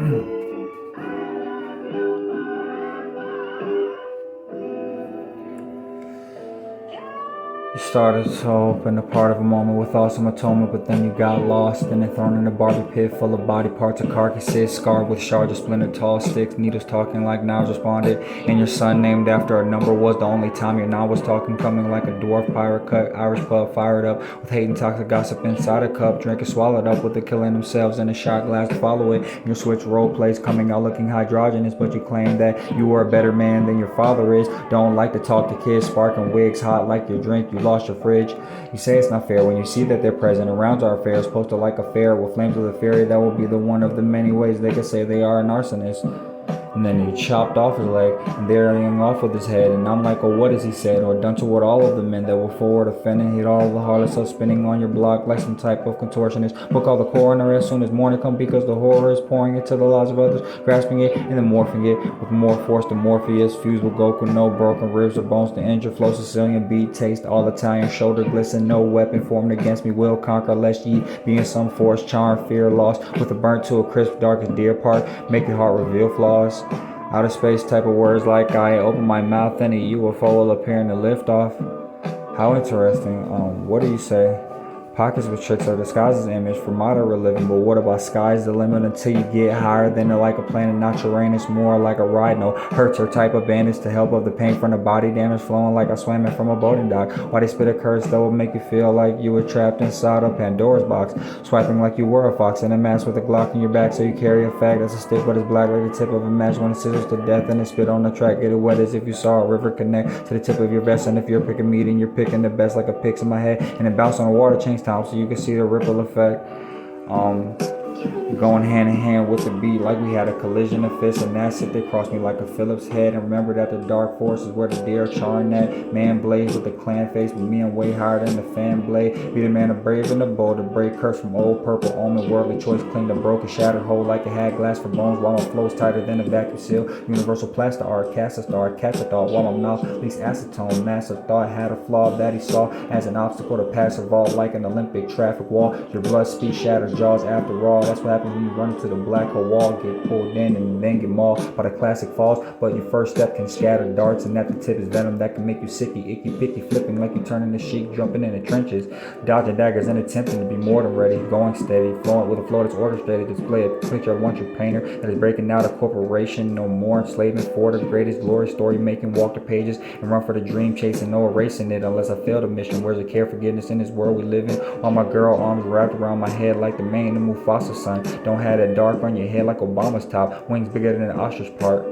You started to open a part of a moment with awesome atonement, but then you got lost and then thrown in a Barbie pit full of body parts of carcasses, scarred with shards of splintered tall sticks, needles talking like Niles responded, and your son named after a number was the only time your now was talking, coming like a dwarf pirate cut, Irish pub fired up with hate and toxic gossip inside a cup, drinking swallowed up with the killing themselves in a shot glass to follow it. Your switch role plays coming out looking hydrogenous, but you claim that you were a better man than your father is. Don't like to talk to kids, sparking wigs hot like your drink. You lost your fridge. You say it's not fair when you see that they're present around our affairs, posted like a fair with flames of the fairy. That will be the one of the many ways they could say they are an arsonist. And then he chopped off his leg and there hung off with his head. And I'm like, oh, what has he said or done toward all of the men that were forward offending? He'd all the harlots up spinning on your block like some type of contortionist. Book all the coroner as soon as morning come, because the horror is pouring into the lives of others, grasping it and then morphing it with more force than Morpheus. Fused with Goku, no broken ribs or bones to injure. Flow Sicilian beat, taste all Italian, shoulder glisten. No weapon formed against me will conquer, lest ye be in some force, charm, fear, lost. With a burnt to a crisp, dark as deer part, make your heart reveal flaws. Outer space type of words like I open my mouth and a UFO will appear in the liftoff. How interesting. What do you say? Pockets with tricks are disguised as image for moderate living, but what about sky's the limit until you get higher than like a planet, not Uranus, more like a ride. No hurts or type of bandage to help of the pain from the body damage flowing like I swam in from a boating dock. Why they spit a curse that will make you feel like you were trapped inside a Pandora's box, swiping like you were a fox in a mask with a Glock in your back, so you carry a fag that's a stick but it's black like the tip of a match when it scissors to death and it spit on the track. Get it wet as if you saw a river connect to the tip of your vest, and if you're picking meat and you're picking the best like a pix in my head, and it bounce on a water change time so you can see the ripple effect. Going hand in hand with the beat like we had a collision of fists, and that's it. They crossed me like a Phillips head. And remember that the dark force is where the deer are charring at. Man blaze with the clan face, but me I'm way higher than the fan blade. Be the man of brave and the bold, to break curse from old purple omen. Worldly choice clean the broken shattered hole like it had glass for bones, while my flow's tighter than a vacuum seal. Universal plaster art, cast a star, catch a thought, while my mouth leaks acetone. Massive thought had a flaw that he saw as an obstacle to pass a vault like an Olympic traffic wall. Your blood speed shattered jaws after all. That's what happens when you run into the black hole wall, get pulled in and then get mauled by the classic falls. But your first step can scatter darts, and at the tip is venom that can make you sicky, icky, picky, flipping like you turning the sheik, jumping in the trenches, dodging daggers and attempting to be more than ready, going steady, flowing with a flow that's orchestrated. Display a picture of one true painter that is breaking out a corporation, no more enslavement for the greatest glory story making. Walk the pages and run for the dream, chasing, no erasing it unless I fail the mission. Where's the care, forgiveness in this world we live in? While my girl arms wrapped around my head like the mane of Mufasa son. Don't have that dark on your head like Obama's top, wings bigger than an ostrich part.